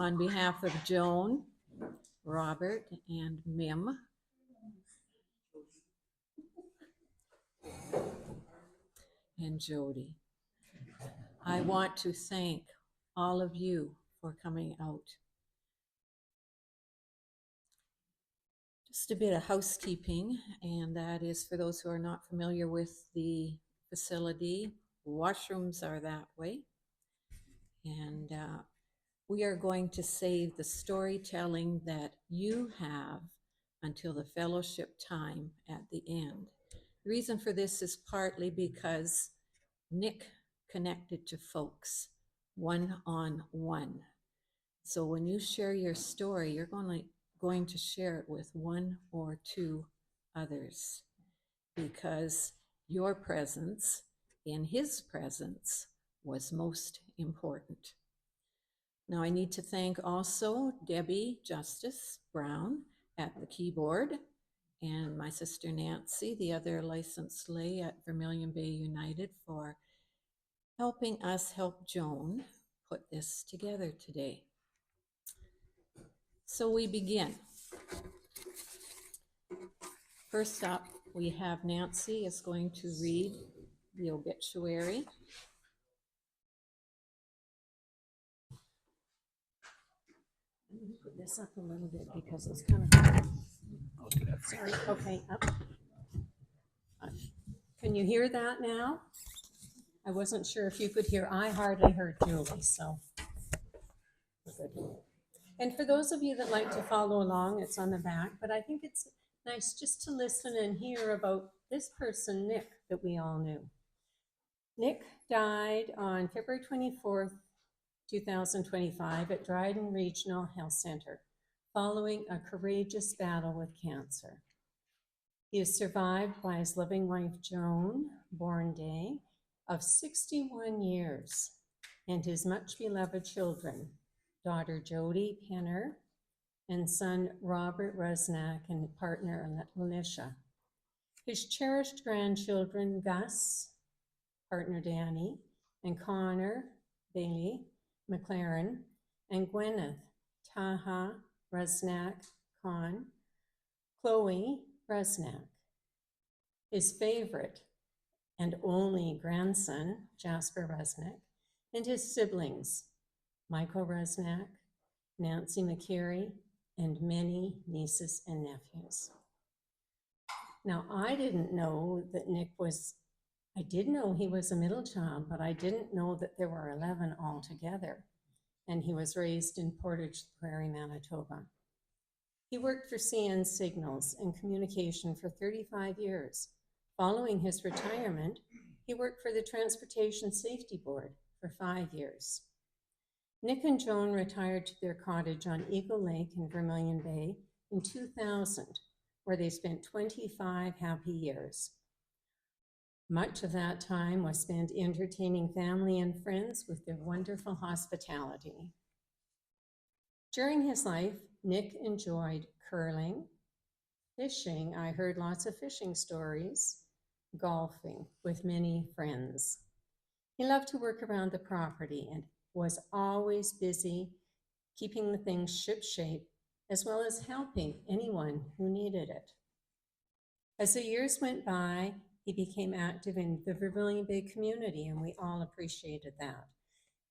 on behalf of Joan, Robert, and Mim, and Jody, I want to thank all of you for coming out. Just a bit of housekeeping, and that is for those who are not familiar with the facility, washrooms are that way. And we are going to save the storytelling that you have until the fellowship time at the end. The reason for this is partly because Nick connected to folks one-on-one. So when you share your story, you're going to share it with one or two others, because your presence in his presence was most important. Now I need to thank also Debbie Justice Brown at the keyboard, and my sister Nancy, the other licensed lay at Vermilion Bay United, for helping us help Joan put this together today. So we begin. First up, we have Nancy is going to read the obituary. Let me put this up a little bit because it's kind of, sorry, okay, up. Can you hear that now? I wasn't sure if you could hear. I hardly heard Julie, so good. And for those of you that like to follow along, it's on the back, but I think it's nice just to listen and hear about this person, Nick, that we all knew. Nick died on February 24th, 2025 at Dryden Regional Health Center following a courageous battle with cancer. He is survived by his loving wife, Joan, born day, of 61 years, and his much beloved children, daughter Jody Penner and son Robert Rusnak and partner Alicia. His cherished grandchildren, Gus, partner Danny, and Connor Bailey McLaren, and Gwyneth Taha Rusnak Khan, Chloe Rusnak. His favorite and only grandson, Jasper Rusnak, and his siblings, Michael Rusnak, Nancy McCary, and many nieces and nephews. Now, I didn't know that Nick was, I did know he was a middle child, but I didn't know that there were 11 altogether. And he was raised in Portage Prairie, Manitoba. He worked for CN Signals and Communication for 35 years. Following his retirement, he worked for the Transportation Safety Board for 5 years. Nick and Joan retired to their cottage on Eagle Lake in Vermilion Bay in 2000, where they spent 25 happy years. Much of that time was spent entertaining family and friends with their wonderful hospitality. During his life, Nick enjoyed curling, fishing. I heard lots of fishing stories, golfing with many friends. He loved to work around the property and was always busy keeping the things shipshape, as well as helping anyone who needed it. As the years went by, he became active in the Vermilion Bay community, and we all appreciated that.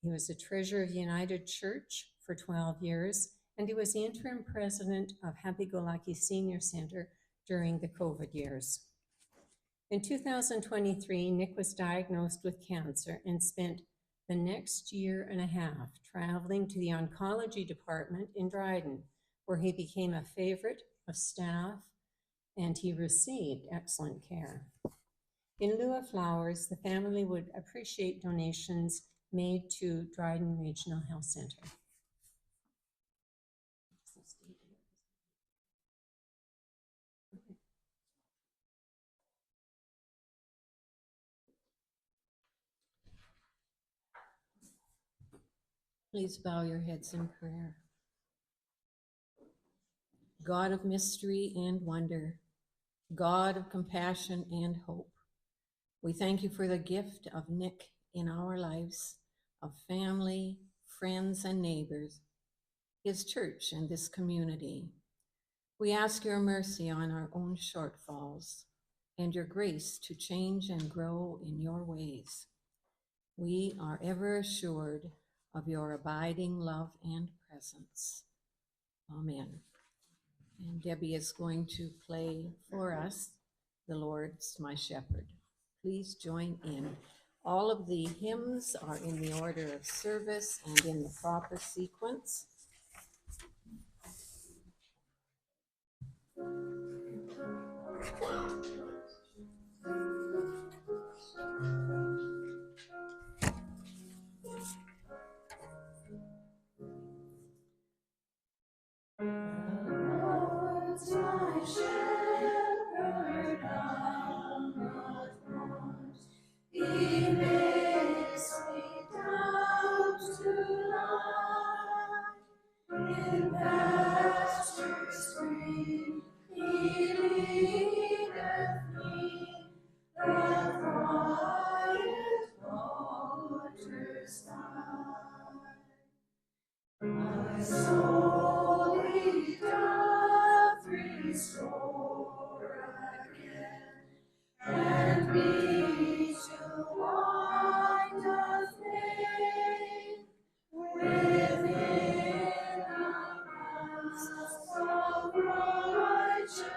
He was the treasurer of United Church for 12 years, and he was the interim president of Happy Go Lucky Senior Center during the COVID years. In 2023, Nick was diagnosed with cancer and spent the next year and a half traveling to the oncology department in Dryden, where he became a favorite of staff and he received excellent care. In lieu of flowers, the family would appreciate donations made to Dryden Regional Health Center. Please bow your heads in prayer. God of mystery and wonder, God of compassion and hope, we thank you for the gift of Nick in our lives, of family, friends, and neighbors. his church and this community. We ask your mercy on our own shortfalls and your grace to change and grow in your ways. We are ever assured of your abiding love and presence. Amen. And Debbie is going to play for us, "The Lord's My Shepherd." Please join in. All of the hymns are in the order of service and in the proper sequence. Lord's my shepherd, I'll not want. He makes me down to lie in pastures green. He leadeth me the quiet waters by. My soul he doth restore again, and me to wine doth make within the paths of righteousness,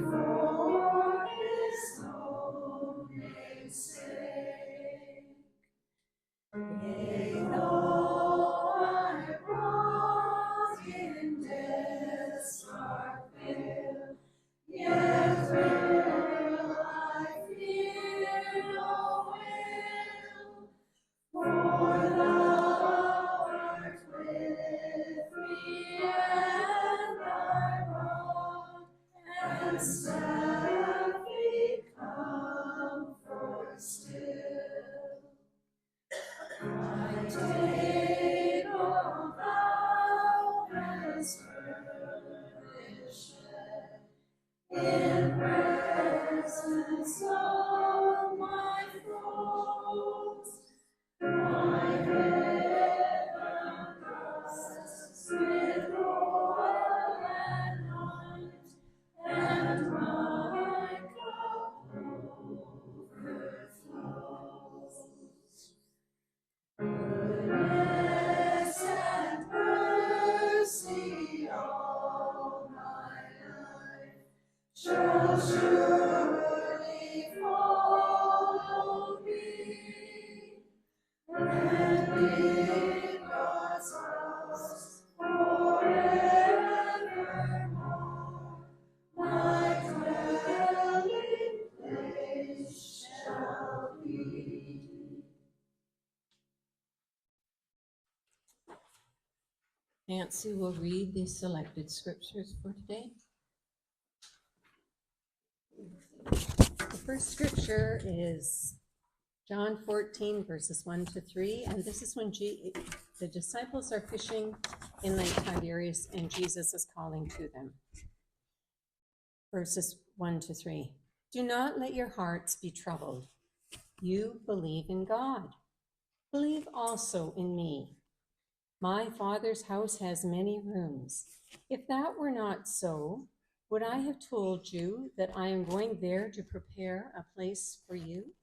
for his own name's sake. Yea, though I walk in death's dark vale, yet will I fear no ill, for thou art with me, and thy rod and staff me comfort still. My table thou hast furnished in presence of my foes. My head thou dust with oil and wine, and my cup overflows. Goodness and mercy all my life shall surely follow me, and in God's house forevermore my dwelling place shall be. Nancy will read the selected scriptures for today. The first scripture is John 14, verses 1 to 3, and this is when the disciples are fishing in Lake Tiberias, and Jesus is calling to them. Verses 1 to 3. Do not let your hearts be troubled. You believe in God. Believe also in me. My Father's house has many rooms. If that were not so, would I have told you that I am going there to prepare a place for you?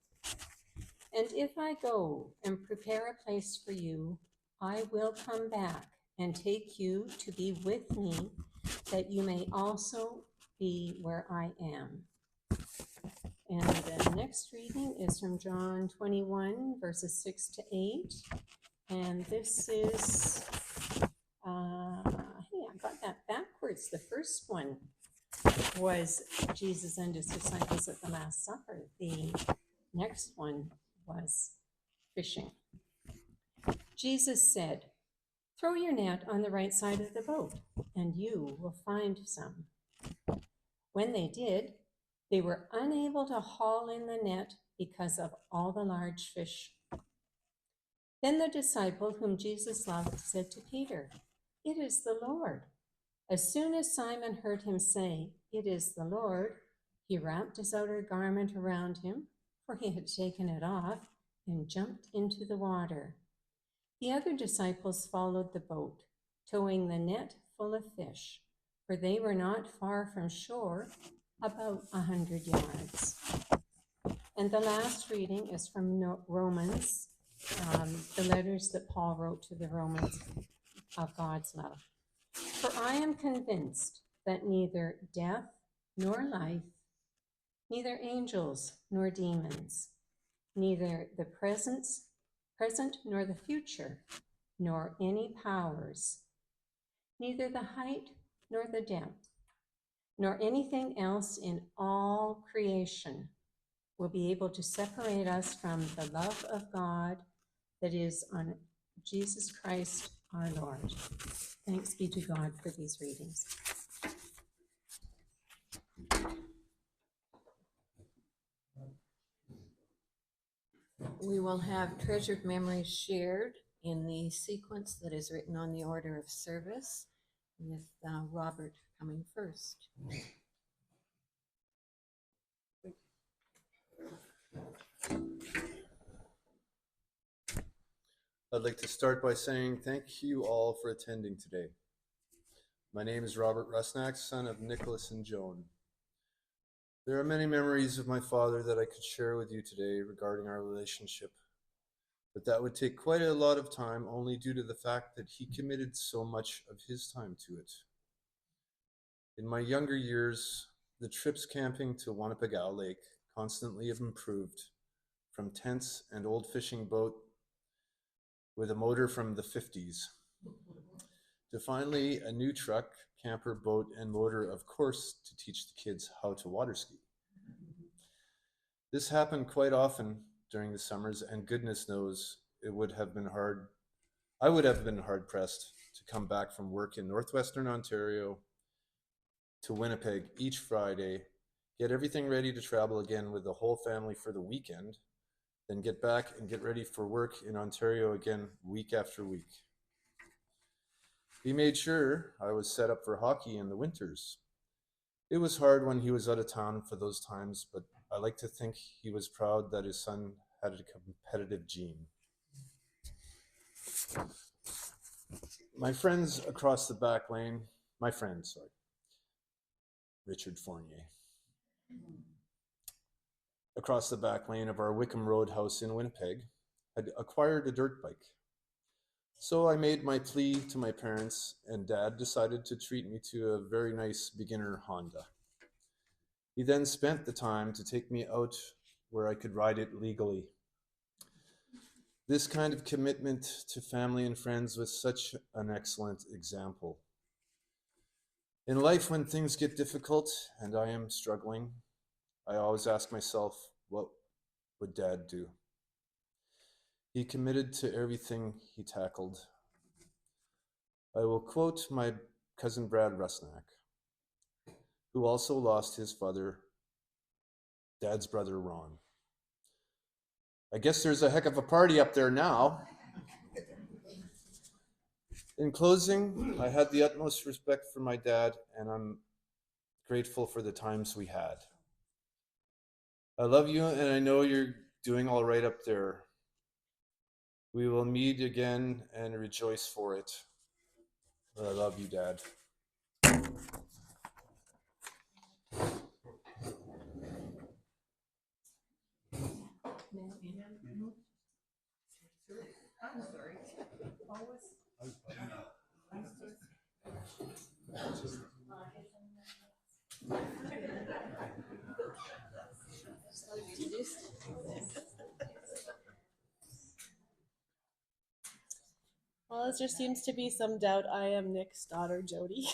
And if I go and prepare a place for you, I will come back and take you to be with me, that you may also be where I am. And the next reading is from John 21, verses 6 to 8. And this is, hey, I got that backwards. The first one was Jesus and his disciples at the Last Supper. The next one was fishing. Jesus said, "Throw your net on the right side of the boat, and you will find some." When they did, they were unable to haul in the net because of all the large fish. Then the disciple whom Jesus loved said to Peter, "It is the Lord." As soon as Simon heard him say, "It is the Lord," he wrapped his outer garment around him, for he had taken it off, and jumped into the water. The other disciples followed the boat, towing the net full of fish, for they were not far from shore, about 100 yards. And the last reading is from Romans, the letters that Paul wrote to the Romans of God's love. For I am convinced that neither death nor life, neither angels nor demons, neither the present nor the future, nor any powers, neither the height nor the depth, nor anything else in all creation will be able to separate us from the love of God that is on Jesus Christ our Lord. Thanks be to God for these readings. We will have treasured memories shared in the sequence that is written on the order of service, with Robert coming first. I'd like to start by saying thank you all for attending today. My name is Robert Rusnak, son of Nicholas and Joan. There are many memories of my father that I could share with you today regarding our relationship, but that would take quite a lot of time only due to the fact that he committed so much of his time to it. In my younger years, the trips camping to Wanapagao Lake constantly have improved, from tents and old fishing boat with a motor from the 50s, to finally a new truck, camper, boat, and motor, of course, to teach the kids how to water ski. This happened quite often during the summers, and goodness knows I would have been hard pressed to come back from work in northwestern Ontario to Winnipeg each Friday, get everything ready to travel again with the whole family for the weekend, then get back and get ready for work in Ontario again week after week. He made sure I was set up for hockey in the winters. It was hard when he was out of town for those times, but I like to think he was proud that his son had a competitive gene. My friend, Richard Fournier, across the back lane of our Wickham Road house in Winnipeg, had acquired a dirt bike. So I made my plea to my parents, and Dad decided to treat me to a very nice beginner Honda. He then spent the time to take me out where I could ride it legally. This kind of commitment to family and friends was such an excellent example. In life, when things get difficult and I am struggling, I always ask myself, what would Dad do? He committed to everything he tackled. I will quote my cousin Brad Rusnak, who also lost his father, Dad's brother Ron. I guess there's a heck of a party up there now. In closing, I had the utmost respect for my dad, and I'm grateful for the times we had. I love you, and I know you're doing all right up there. We will meet again and rejoice for it. I love you, Dad. Well, as there seems to be some doubt, I am Nick's daughter, Jody.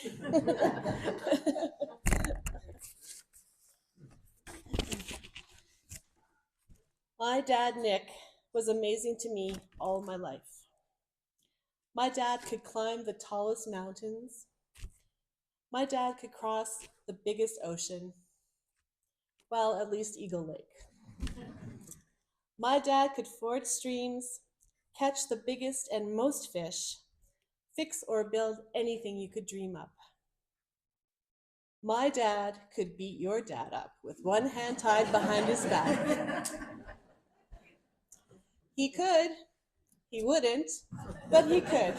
My dad, Nick, was amazing to me all my life. My dad could climb the tallest mountains. My dad could cross the biggest ocean. Well, at least Eagle Lake. My dad could ford streams, catch the biggest and most fish, fix or build anything you could dream up. My dad could beat your dad up with one hand tied behind his back. He could, He wouldn't, but he could.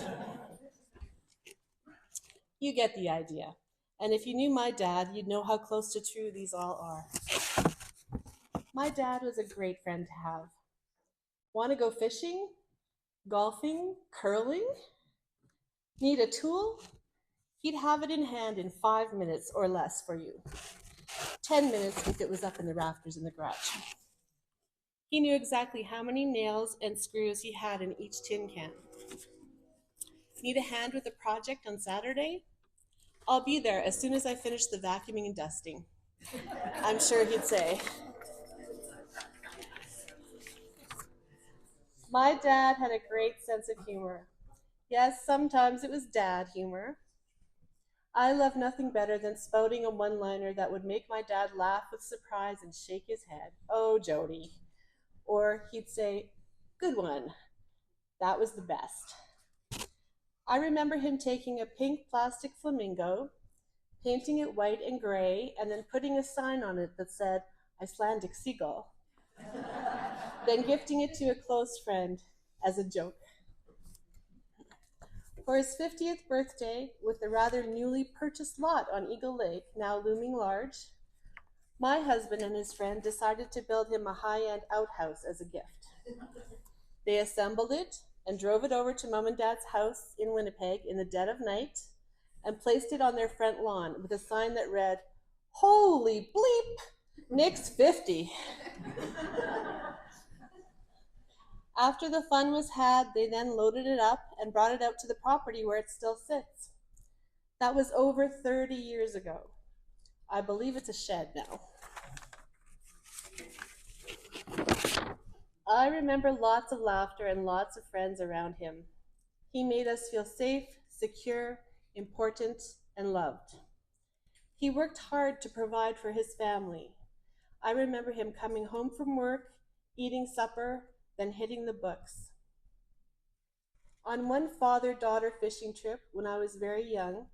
You get the idea. And if you knew my dad, you'd know how close to true these all are. My dad was a great friend to have. Want to go fishing, golfing, curling? Need a tool? He'd have it in hand in 5 minutes or less for you. 10 minutes if it was up in the rafters in the garage. He knew exactly how many nails and screws he had in each tin can. Need a hand with a project on Saturday? I'll be there as soon as I finish the vacuuming and dusting. I'm sure he'd say. My dad had a great sense of humor. Yes, sometimes it was dad humor. I love nothing better than spouting a one-liner that would make my dad laugh with surprise and shake his head. Oh, Jody. Or he'd say, good one. That was the best. I remember him taking a pink plastic flamingo, painting it white and gray, and then putting a sign on it that said, Icelandic seagull, then gifting it to a close friend as a joke. For his 50th birthday, with the rather newly purchased lot on Eagle Lake now looming large, my husband and his friend decided to build him a high-end outhouse as a gift. They assembled it and drove it over to Mom and Dad's house in Winnipeg in the dead of night and placed it on their front lawn with a sign that read, "Holy bleep, Nick's 50. After the fun was had, they then loaded it up and brought it out to the property where it still sits. That was over 30 years ago. I believe it's a shed now. I remember lots of laughter and lots of friends around him. He made us feel safe, secure, important, and loved. He worked hard to provide for his family. I remember him coming home from work, eating supper, then hitting the books. On one father-daughter fishing trip when I was very young,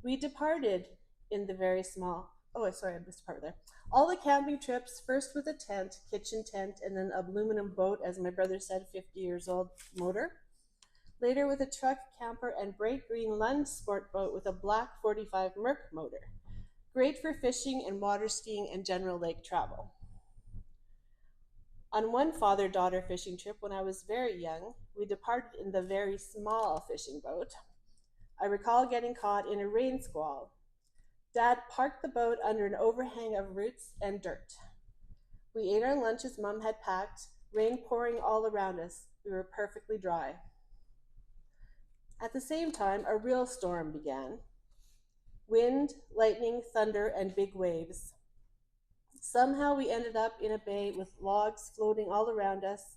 we departed in the very small, I missed a part there. All the camping trips, first with a tent, kitchen tent, and then an aluminum boat, as my brother said, 50 years old motor. Later with a truck, camper, and bright green Lund sport boat with a black 45 Merc motor. Great for fishing and water skiing and general lake travel. On one father-daughter fishing trip when I was very young, we departed in the very small fishing boat. I recall getting caught in a rain squall. Dad parked the boat under an overhang of roots and dirt. We ate our lunches Mom had packed, rain pouring all around us. We were perfectly dry. At the same time, a real storm began. Wind, lightning, thunder, and big waves. Somehow we ended up in a bay with logs floating all around us,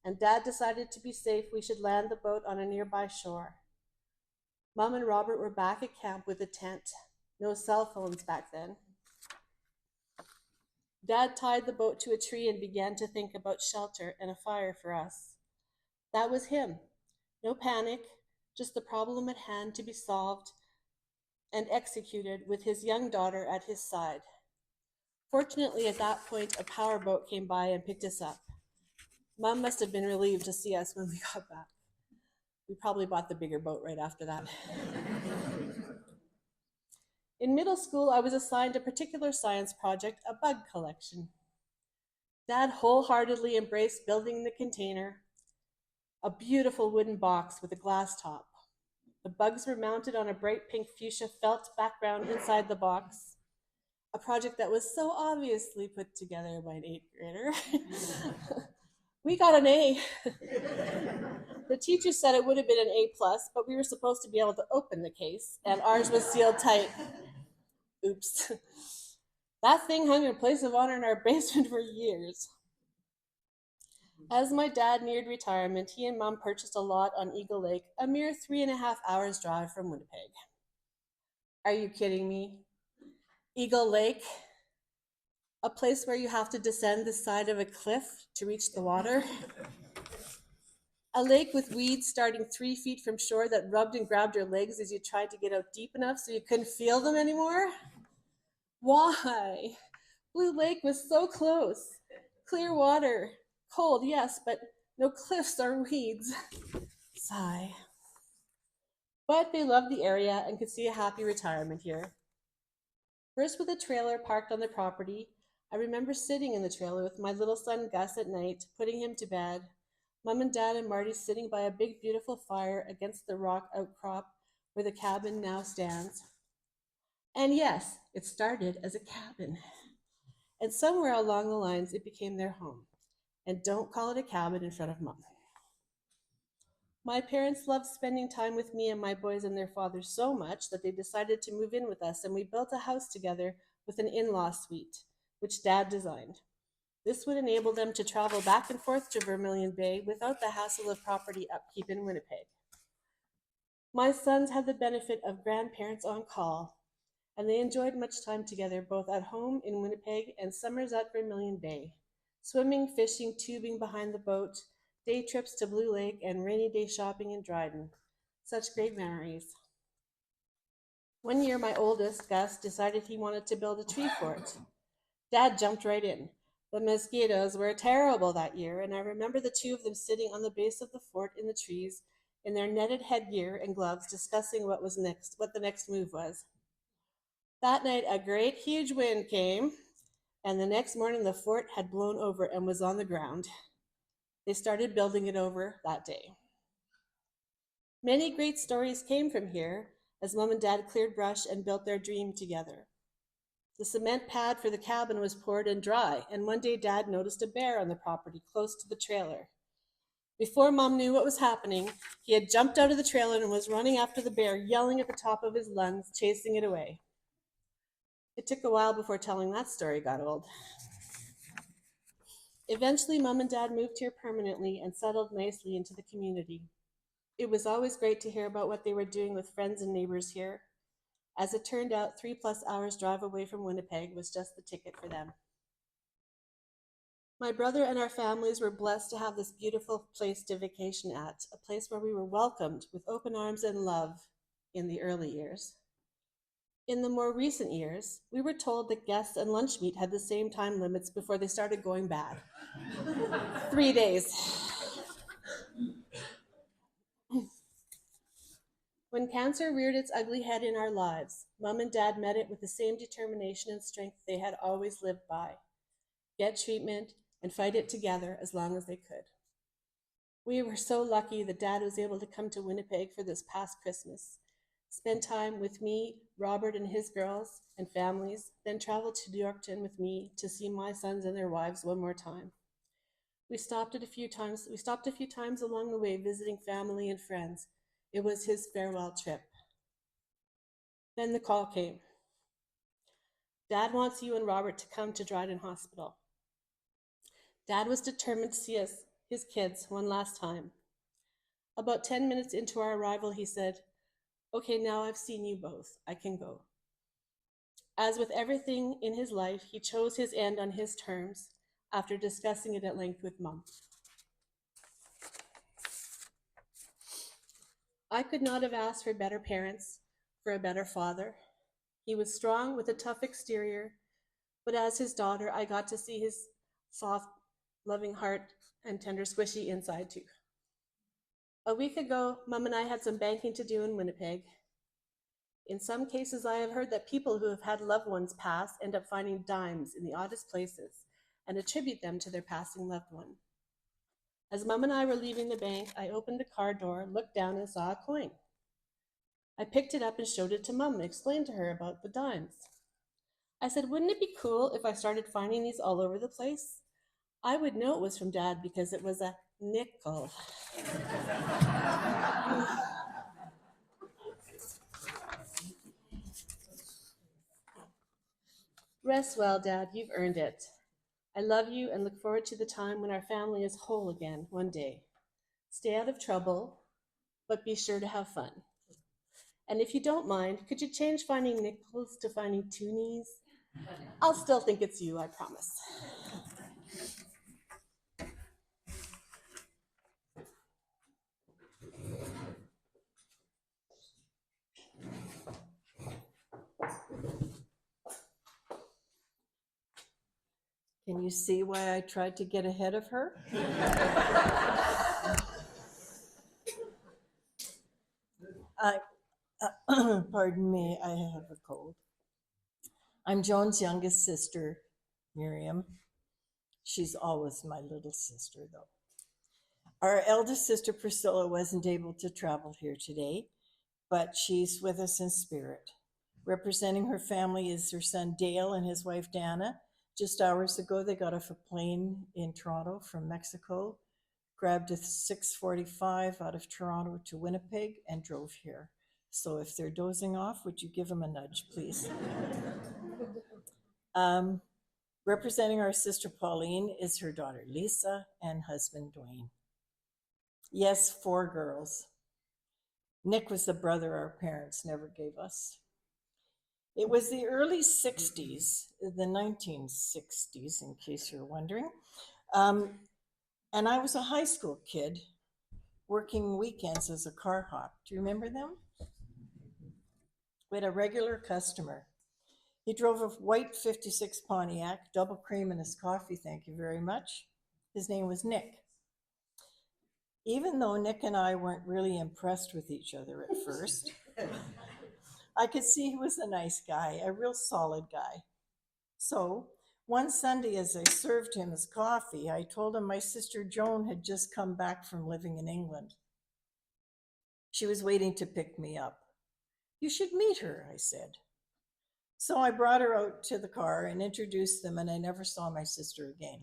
and Dad decided to be safe we should land the boat on a nearby shore. Mom and Robert were back at camp with a tent. No cell phones back then. Dad tied the boat to a tree and began to think about shelter and a fire for us. That was him. No panic, just the problem at hand to be solved and executed with his young daughter at his side. Fortunately, at that point, a power boat came by and picked us up. Mom must have been relieved to see us when we got back. We probably bought the bigger boat right after that. In middle school, I was assigned a particular science project, a bug collection. Dad wholeheartedly embraced building the container, a beautiful wooden box with a glass top. The bugs were mounted on a bright pink fuchsia felt background inside the box, a project that was so obviously put together by an 8th grader. We got an A. The teacher said it would have been an A+, but we were supposed to be able to open the case, and ours was sealed tight. Oops. That thing hung in place of honor in our basement for years. As my dad neared retirement, he and Mom purchased a lot on Eagle Lake, a mere 3.5 hours drive from Winnipeg. Are you kidding me? Eagle Lake, a place where you have to descend the side of a cliff to reach the water. A lake with weeds starting 3 feet from shore that rubbed and grabbed your legs as you tried to get out deep enough so you couldn't feel them anymore. Why? Blue Lake was so close. Clear water. Cold, yes, but no cliffs or weeds. Sigh. But they loved the area and could see a happy retirement here. First, with a trailer parked on the property, I remember sitting in the trailer with my little son Gus at night, putting him to bed. Mom and Dad and Marty sitting by a big, beautiful fire against the rock outcrop where the cabin now stands. And yes, it started as a cabin. And somewhere along the lines, it became their home. And don't call it a cabin in front of Mom. My parents loved spending time with me and my boys and their father so much that they decided to move in with us, and we built a house together with an in-law suite, which Dad designed. This would enable them to travel back and forth to Vermilion Bay without the hassle of property upkeep in Winnipeg. My sons had the benefit of grandparents on call, and they enjoyed much time together both at home in Winnipeg and summers at Vermilion Bay. Swimming, fishing, tubing behind the boat, day trips to Blue Lake, and rainy day shopping in Dryden. Such great memories. One year, my oldest, Gus, decided he wanted to build a tree fort. Dad jumped right in. The mosquitoes were terrible that year, and I remember the two of them sitting on the base of the fort in the trees in their netted headgear and gloves discussing what the next move was. That night, a great huge wind came, and the next morning the fort had blown over and was on the ground. They started building it over that day. Many great stories came from here as Mom and Dad cleared brush and built their dream together. The cement pad for the cabin was poured and dry, and one day Dad noticed a bear on the property close to the trailer. Before Mom knew what was happening, he had jumped out of the trailer and was running after the bear, yelling at the top of his lungs, chasing it away. It took a while before telling that story got old. Eventually, Mom and Dad moved here permanently and settled nicely into the community. It was always great to hear about what they were doing with friends and neighbors here. As it turned out, 3+ hours drive away from Winnipeg was just the ticket for them. My brother and our families were blessed to have this beautiful place to vacation at, a place where we were welcomed with open arms and love in the early years. In the more recent years, we were told that guests and lunch meat had the same time limits before they started going bad. 3 days. When cancer reared its ugly head in our lives, Mom and Dad met it with the same determination and strength they had always lived by. Get treatment and fight it together as long as they could. We were so lucky that Dad was able to come to Winnipeg for this past Christmas, spend time with me, Robert and his girls and families, then travel to Yorkton with me to see my sons and their wives one more time. We stopped a few times along the way visiting family and friends. It was his farewell trip. Then the call came. Dad wants you and Robert to come to Dryden Hospital. Dad was determined to see us, his kids, one last time. About 10 minutes into our arrival, he said, "Okay, now I've seen you both. I can go." As with everything in his life, he chose his end on his terms after discussing it at length with Mom. I could not have asked for better parents, for a better father. He was strong with a tough exterior, but as his daughter, I got to see his soft, loving heart and tender, squishy inside too. A week ago, Mom and I had some banking to do in Winnipeg. In some cases, I have heard that people who have had loved ones pass end up finding dimes in the oddest places and attribute them to their passing loved one. As Mom and I were leaving the bank, I opened the car door, looked down, and saw a coin. I picked it up and showed it to Mom and explained to her about the dimes. I said, "Wouldn't it be cool if I started finding these all over the place? I would know it was from Dad because it was a nickel." Rest well, Dad, you've earned it. I love you and look forward to the time when our family is whole again one day. Stay out of trouble, but be sure to have fun. And if you don't mind, could you change finding nickels to finding toonies? I'll still think it's you, I promise. Can you see why I tried to get ahead of her? Pardon me, I have a cold. I'm Joan's youngest sister, Miriam. She's always my little sister, though. Our eldest sister, Priscilla, wasn't able to travel here today, but she's with us in spirit. Representing her family is her son Dale and his wife Dana. Just hours ago, they got off a plane in Toronto from Mexico, grabbed a 6:45 out of Toronto to Winnipeg, and drove here. So if they're dozing off, would you give them a nudge, please? Representing our sister Pauline is her daughter Lisa and husband Dwayne. Yes, 4 girls. Nick was the brother our parents never gave us. It was the early 60s, the 1960s, in case you're wondering. And I was a high school kid working weekends as a car hop. Do you remember them? We had a regular customer. He drove a white 56 Pontiac, double cream in his coffee, thank you very much. His name was Nick. Even though Nick and I weren't really impressed with each other at first, I could see he was a nice guy, a real solid guy. So one Sunday, as I served him his coffee, I told him my sister Joan had just come back from living in England. She was waiting to pick me up. You should meet her, I said. So I brought her out to the car and introduced them, and I never saw my sister again.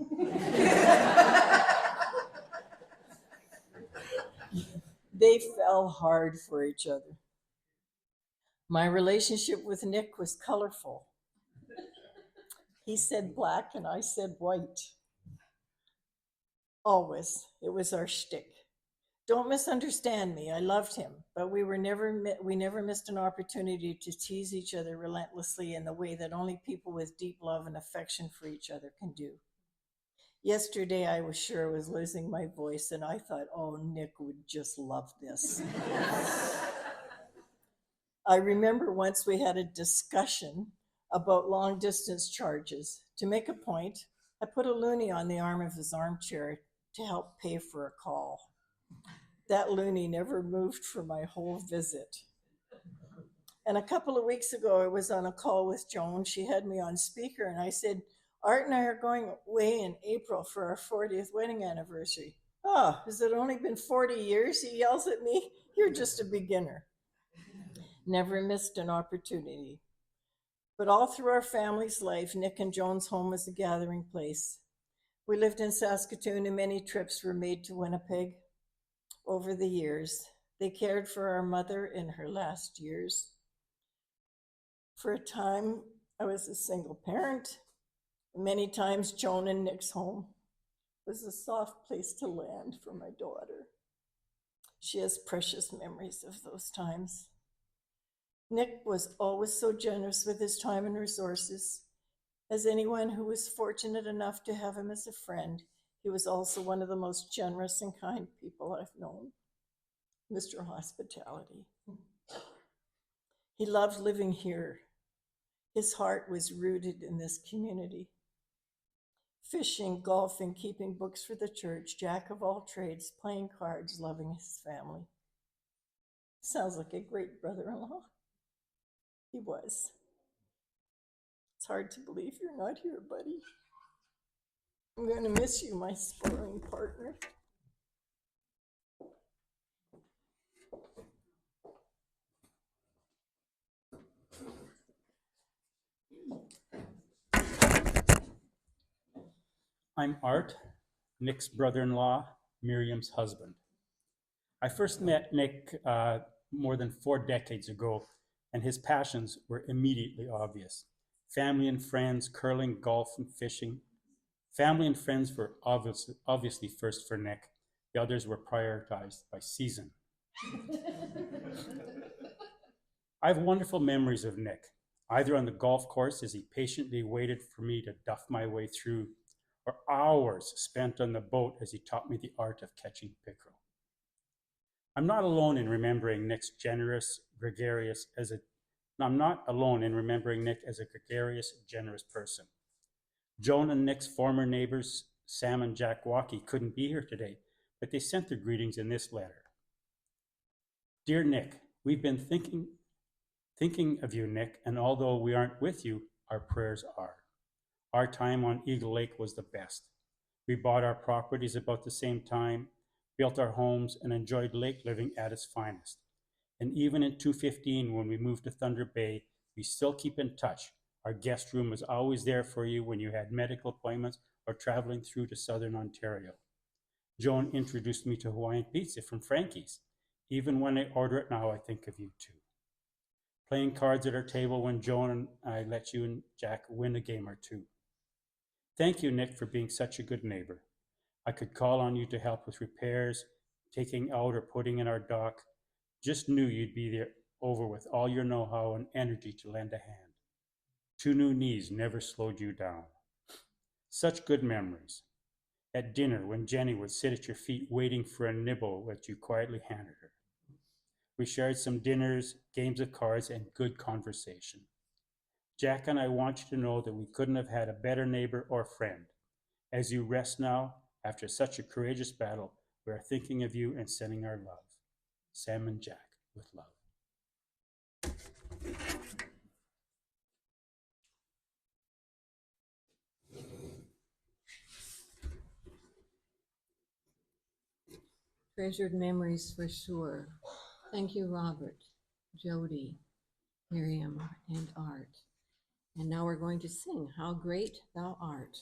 They fell hard for each other. My relationship with Nick was colorful. He said black and I said white. Always, it was our shtick. Don't misunderstand me. I loved him, but we never missed an opportunity to tease each other relentlessly in the way that only people with deep love and affection for each other can do. Yesterday, I was sure I was losing my voice, and I thought, oh, Nick would just love this. I remember once we had a discussion about long distance charges. To make a point, I put a loonie on the arm of his armchair to help pay for a call. That loonie never moved for my whole visit. And a couple of weeks ago, I was on a call with Joan. She had me on speaker, and I said, Art and I are going away in April for our 40th wedding anniversary. Oh, has it only been 40 years? He yells at me. You're just a beginner. Never missed an opportunity. But all through our family's life, Nick and Joan's home was a gathering place. We lived in Saskatoon, and many trips were made to Winnipeg. Over the years, they cared for our mother in her last years. For a time, I was a single parent. Many times, Joan and Nick's home was a soft place to land for my daughter. She has precious memories of those times. Nick was always so generous with his time and resources. As anyone who was fortunate enough to have him as a friend, he was also one of the most generous and kind people I've known. Mr. Hospitality. He loved living here. His heart was rooted in this community. Fishing, golfing, keeping books for the church, jack of all trades, playing cards, loving his family. Sounds like a great brother-in-law. He was. It's hard to believe you're not here, buddy. I'm going to miss you, my sparring partner. I'm Art, Nick's brother-in-law, Miriam's husband. I first met Nick more than 4 decades ago, and his passions were immediately obvious. Family and friends, curling, golf, and fishing. Family and friends were obviously first for Nick. The others were prioritized by season. I have wonderful memories of Nick, either on the golf course as he patiently waited for me to duff my way through, or hours spent on the boat as he taught me the art of catching pickerel. I'm not alone in remembering Nick as a gregarious, generous person. Joan and Nick's former neighbors, Sam and Jack Walkie, couldn't be here today, but they sent their greetings in this letter. Dear Nick, we've been thinking of you, Nick, and although we aren't with you, our prayers are. Our time on Eagle Lake was the best. We bought our properties about the same time, built our homes, and enjoyed lake living at its finest. And even in 2015, when we moved to Thunder Bay, we still keep in touch. Our guest room was always there for you when you had medical appointments or traveling through to Southern Ontario. Joan introduced me to Hawaiian pizza from Frankie's. Even when I order it now, I think of you too. Playing cards at our table when Joan and I let you and Jack win a game or two. Thank you, Nick, for being such a good neighbor. I could call on you to help with repairs, taking out or putting in our dock. Just knew you'd be there over with all your know-how and energy to lend a hand. 2 new knees never slowed you down. Such good memories. At dinner, when Jenny would sit at your feet waiting for a nibble that you quietly handed her. We shared some dinners, games of cards, and good conversation. Jack and I want you to know that we couldn't have had a better neighbor or friend. As you rest now, after such a courageous battle, we are thinking of you and sending our love. Sam and Jack, with love. Treasured memories for sure. Thank you, Robert, Jody, Miriam, and Art. And now we're going to sing How Great Thou Art.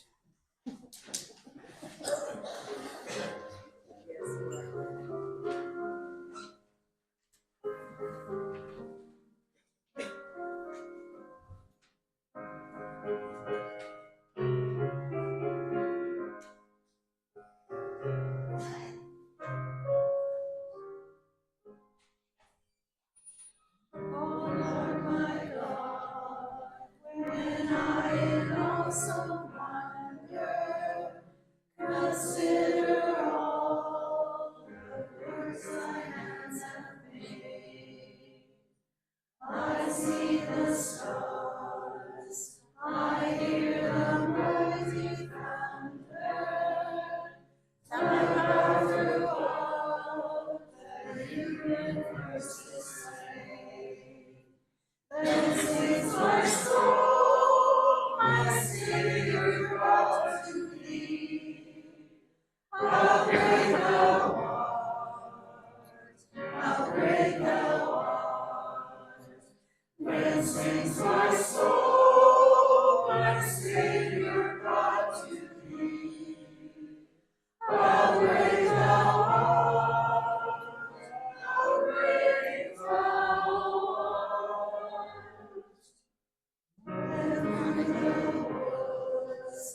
Consider all the works thy hands have made. I see the stars, I hear the mighty thunder, thy power throughout the universe display. Then sings my soul, my Savior brought to thee. How great thou art, how great thou art. Then sings my soul, my Savior brought to thee. How great thou art, how great thou art. And through the woods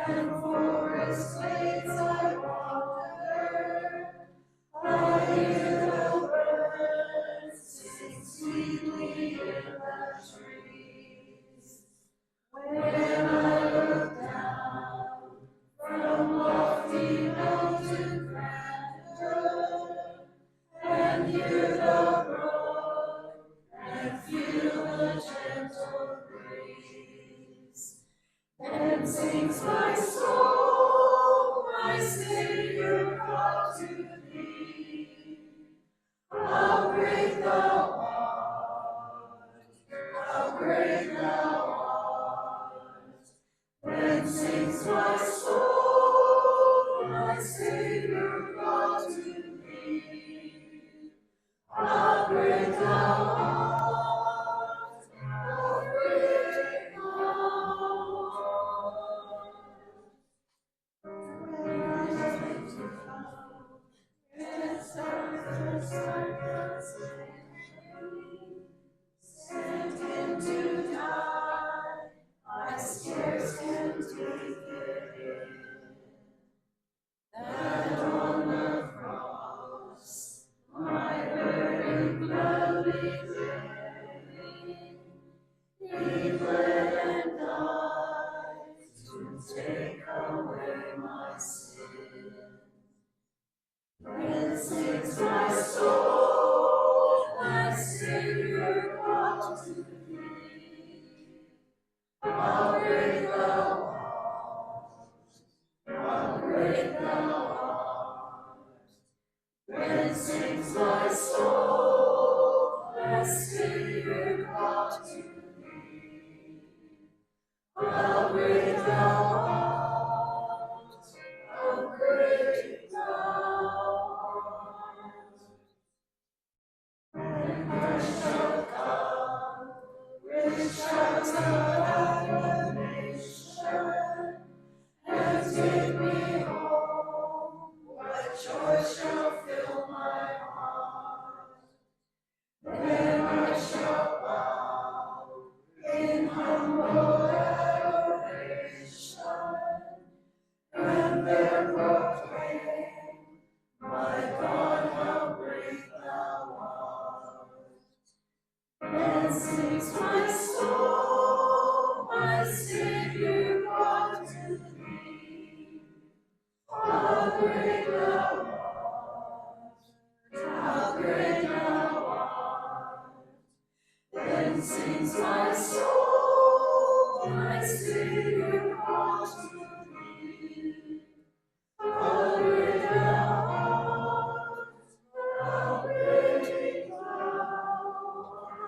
and forest glades I wander, I hear the birds sing sweetly in the trees. When I look down from lofty mountain grandeur, and hear the brook, and feel the gentle breeze, then sings my soul, my Savior brought to thee. How great thou art, how great thou art. Then sings my soul, my Savior brought to thee. How great thou art, how great thou art. When I went to come, yes, after silence sent him to die, I scarce can take it in, that on the cross my burden gladly bearing, he bled and died to take away my sin. Then sings my soul, my Savior brought to thee. How great thou art, sings my soul, my Savior brought to thee. How great thou art, how great thou art. Then sings my soul, my Savior brought to thee. How great thou art, how great thou art.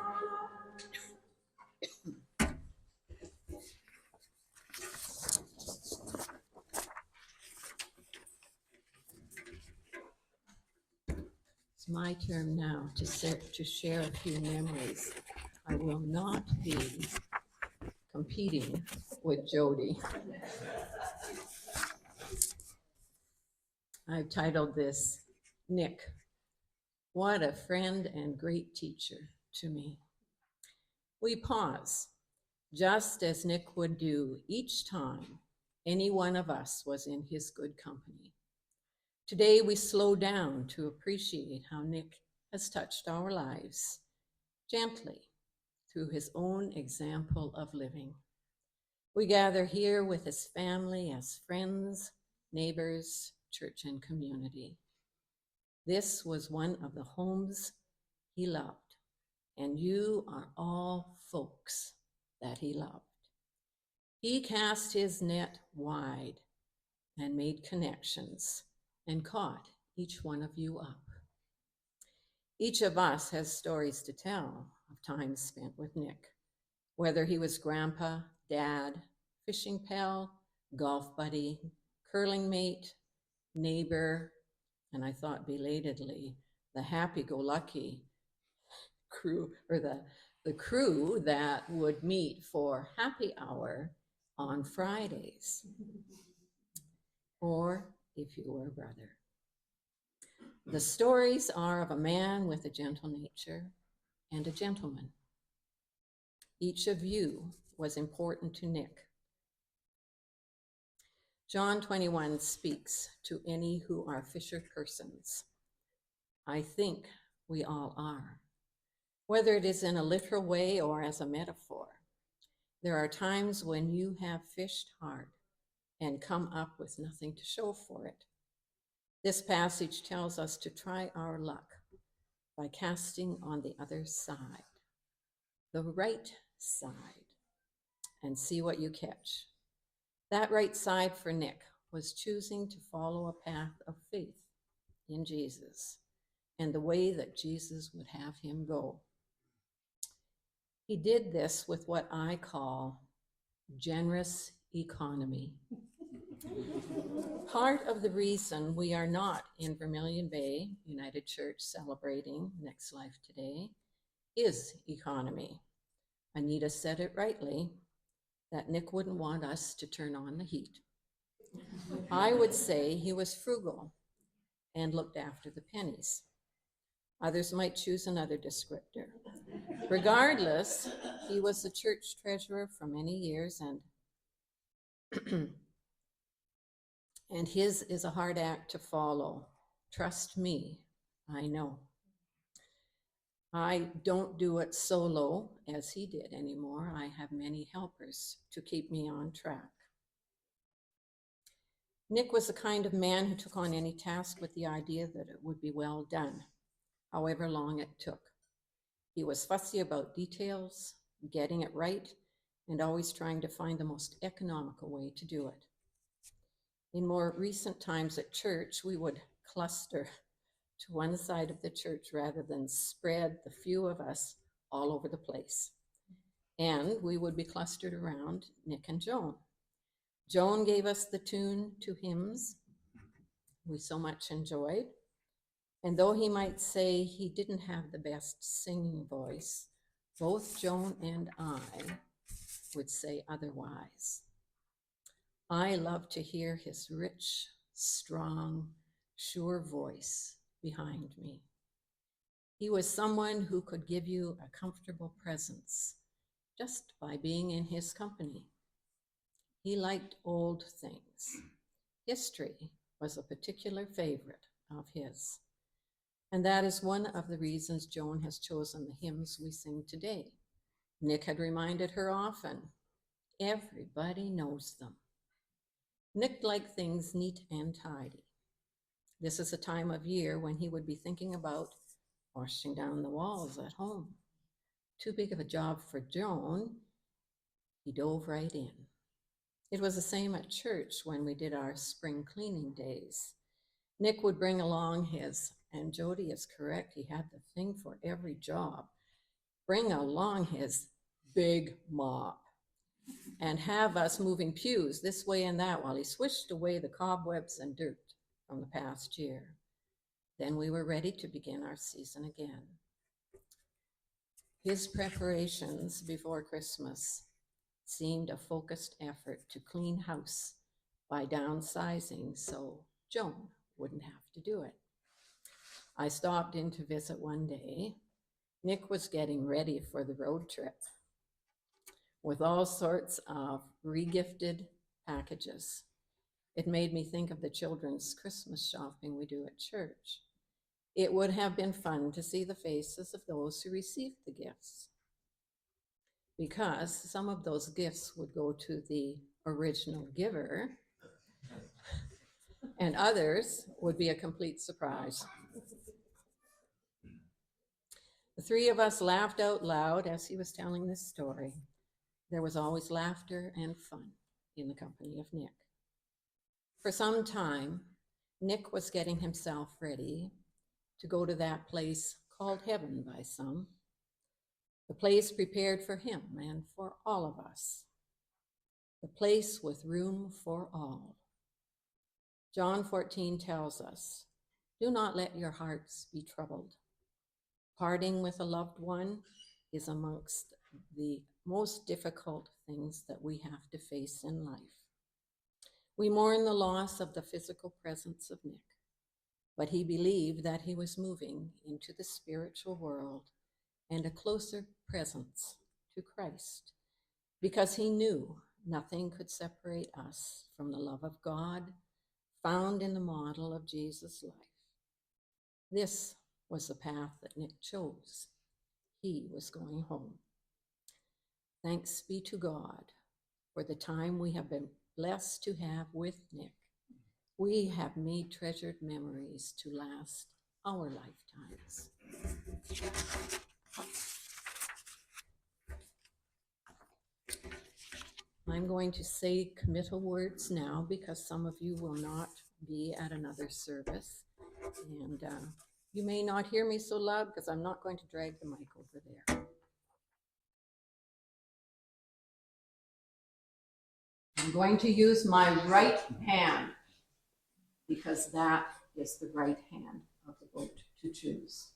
It's my turn now to share a few memories. I will not be competing with Jody. I've titled this, Nick, what a friend and great teacher to me. We pause, just as Nick would do each time any one of us was in his good company. Today we slow down to appreciate how Nick has touched our lives gently through his own example of living. We gather here with his family as friends, neighbors, church, and community. This was one of the homes he loved, and you are all folks that he loved. He cast his net wide and made connections and caught each one of you up. Each of us has stories to tell of times spent with Nick, whether he was grandpa, dad, fishing pal, golf buddy, curling mate, neighbor, and I thought belatedly, the happy-go-lucky crew, or the crew that would meet for happy hour on Fridays. Or if you were a brother. The stories are of a man with a gentle nature and a gentleman. Each of you was important to Nick. John 21 speaks to any who are fisher persons. I think we all are, whether it is in a literal way or as a metaphor. There are times when you have fished hard and come up with nothing to show for it. This passage tells us to try our luck by casting on the other side, the right side, and see what you catch. That right side for Nick was choosing to follow a path of faith in Jesus and the way that Jesus would have him go. He did this with what I call generous economy. Part of the reason we are not in Vermilion Bay United Church celebrating Next Life today is economy. Anita said it rightly, that Nick wouldn't want us to turn on the heat. I would say he was frugal and looked after the pennies. Others might choose another descriptor. Regardless, he was the church treasurer for many years, and his is a hard act to follow. Trust me, I know. I don't do it solo as he did anymore. I have many helpers to keep me on track. Nick was the kind of man who took on any task with the idea that it would be well done, however long it took. He was fussy about details, getting it right, and always trying to find the most economical way to do it. In more recent times at church, we would cluster to one side of the church rather than spread the few of us all over the place. And we would be clustered around Nick and Joan. Joan gave us the tune to hymns we so much enjoyed. And though he might say he didn't have the best singing voice, both Joan and I would say otherwise. I love to hear his rich, strong, sure voice behind me. He was someone who could give you a comfortable presence just by being in his company. He liked old things. History was a particular favorite of his. And that is one of the reasons Joan has chosen the hymns we sing today. Nick had reminded her often, everybody knows them. Nick liked things neat and tidy. This is a time of year when he would be thinking about washing down the walls at home. Too big of a job for Joan, he dove right in. It was the same at church when we did our spring cleaning days. Nick would bring along his, and Jody is correct, he had the thing for every job, bring along his big mop and have us moving pews this way and that while he swished away the cobwebs and dirt from the past year. Then we were ready to begin our season again. His preparations before Christmas seemed a focused effort to clean house by downsizing so Joan wouldn't have to do it. I stopped in to visit one day. Nick was getting ready for the road trip with all sorts of regifted packages. It made me think of the children's Christmas shopping we do at church. It would have been fun to see the faces of those who received the gifts, because some of those gifts would go to the original giver and others would be a complete surprise. The three of us laughed out loud as he was telling this story. There was always laughter and fun in the company of Nick. For some time, Nick was getting himself ready to go to that place called heaven by some, the place prepared for him and for all of us, the place with room for all. John 14 tells us, do not let your hearts be troubled. Parting with a loved one is amongst the most difficult things that we have to face in life. We mourn the loss of the physical presence of Nick, but he believed that he was moving into the spiritual world and a closer presence to Christ, because he knew nothing could separate us from the love of God found in the model of Jesus' life. This was the path that Nick chose. He was going home. Thanks be to God for the time we have been blessed to have with Nick. We have made treasured memories to last our lifetimes. I'm going to say committal words now because some of you will not be at another service. And you may not hear me so loud because I'm not going to drag the mic over there. I'm going to use my right hand because that is the right hand of the boat to choose.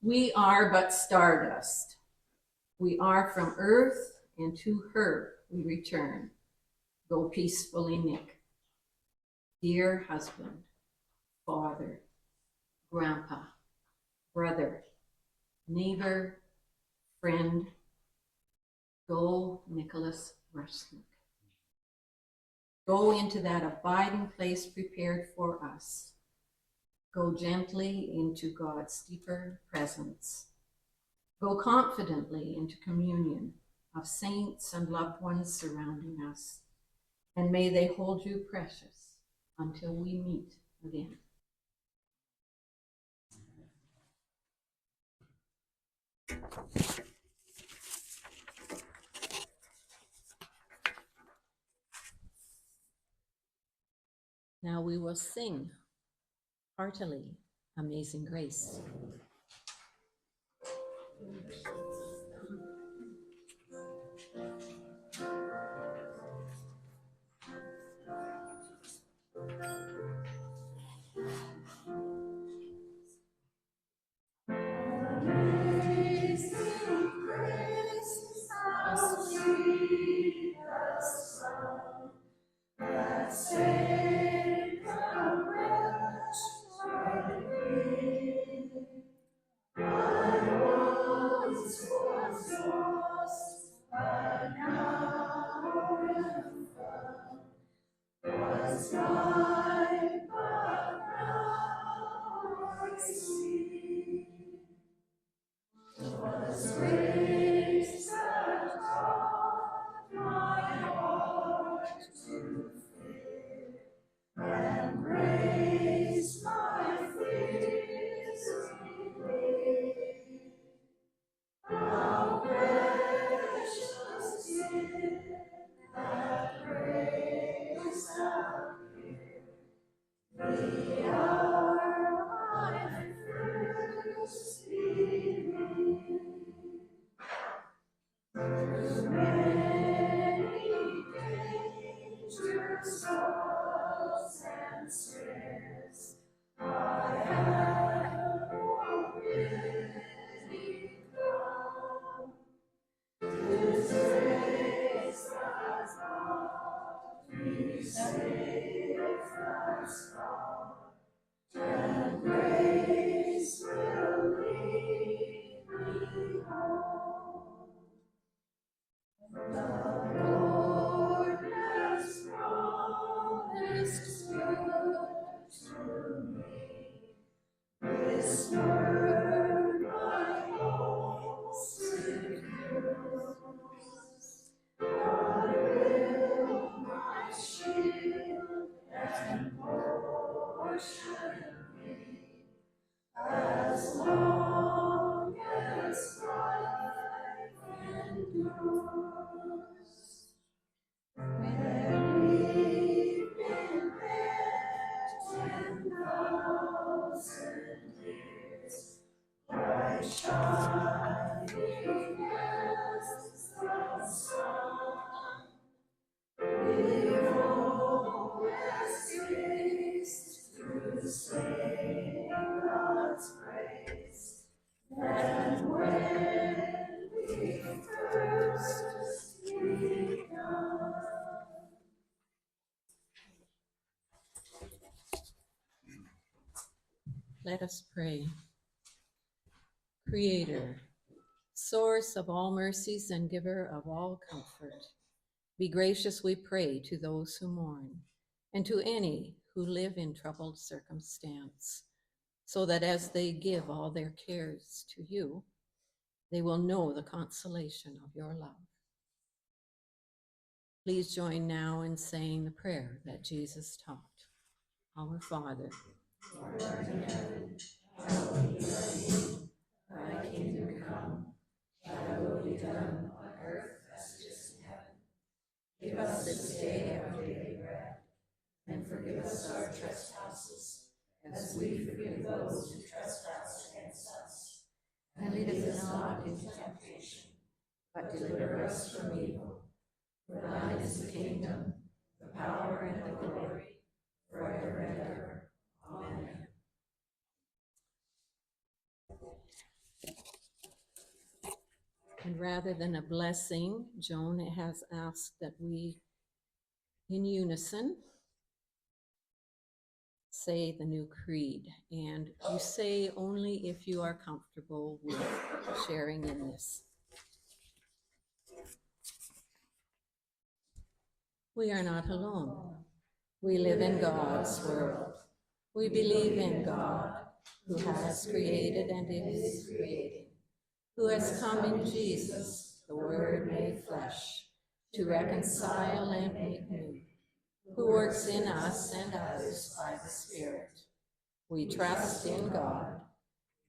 We are but stardust. We are from earth, and to her we return. Go peacefully, Nick. Dear husband, father, grandpa, brother, neighbor, friend, go, Nicholas Rusnak. Go into that abiding place prepared for us. Go gently into God's deeper presence. Go confidently into communion of saints and loved ones surrounding us, and may they hold you precious until we meet again. Now we will sing heartily Amazing Grace. Amazing grace, how sweet the sound that saved a wretch like me. I once was lost, but now am found. Was blind, but now I see. word my hope secures. God will my shield and portion be, as long as life endures. When we've been there 10,000 years, bright shining as the sun, we've always gazed to sing God's praise. And when we first begun. Let us pray. Creator, source of all mercies and giver of all comfort, be gracious, we pray, to those who mourn and to any who live in troubled circumstance, so that as they give all their cares to you, they will know the consolation of your love. Please join now in saying the prayer that Jesus taught. Our Father, who art in heaven, hallowed be thy name. Thy kingdom come, thy will be done on earth as it is in heaven. Give us this day our daily bread, and forgive us our trespasses, as we forgive those who trespass against us. And lead us not into temptation, but deliver us from evil. For thine is the kingdom, the power, and the glory, forever and ever. Amen. And rather than a blessing, Joan has asked that we, in unison, say the new creed. And you say only if you are comfortable with sharing in this. We are not alone. We live in God's world. We believe in God, who has created and is creating, who has come in Jesus, the Word made flesh, to reconcile and make new, who works in us and others by the Spirit. We trust in God.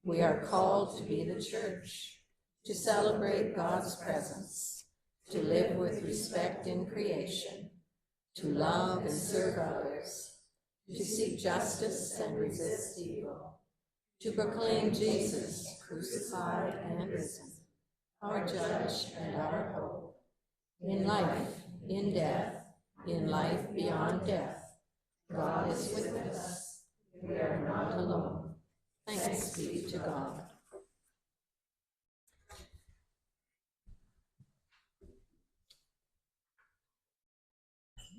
We are called to be the church, to celebrate God's presence, to live with respect in creation, to love and serve others, to seek justice and resist evil, to proclaim Jesus crucified and risen, our judge and our hope, in life, in death, in life beyond death. God is with us. We are not alone. Thanks be to God.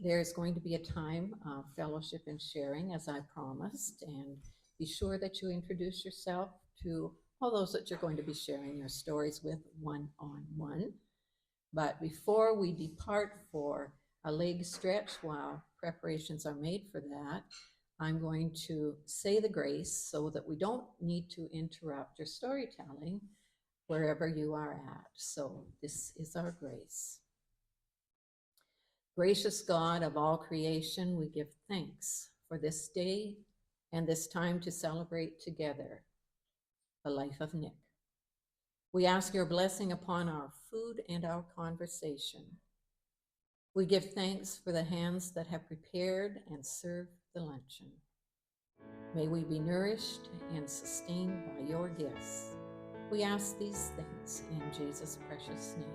There's going to be a time of fellowship and sharing, as I promised, and be sure that you introduce yourself to all those that you're going to be sharing your stories with one-on-one. But before we depart for a leg stretch, while preparations are made for that, I'm going to say the grace so that we don't need to interrupt your storytelling wherever you are at. So this is our grace. Gracious God of all creation, we give thanks for this day and this time to celebrate together the life of Nick. We ask your blessing upon our food and our conversation. We give thanks for the hands that have prepared and served the luncheon. May we be nourished and sustained by your gifts. We ask these things in Jesus' precious name.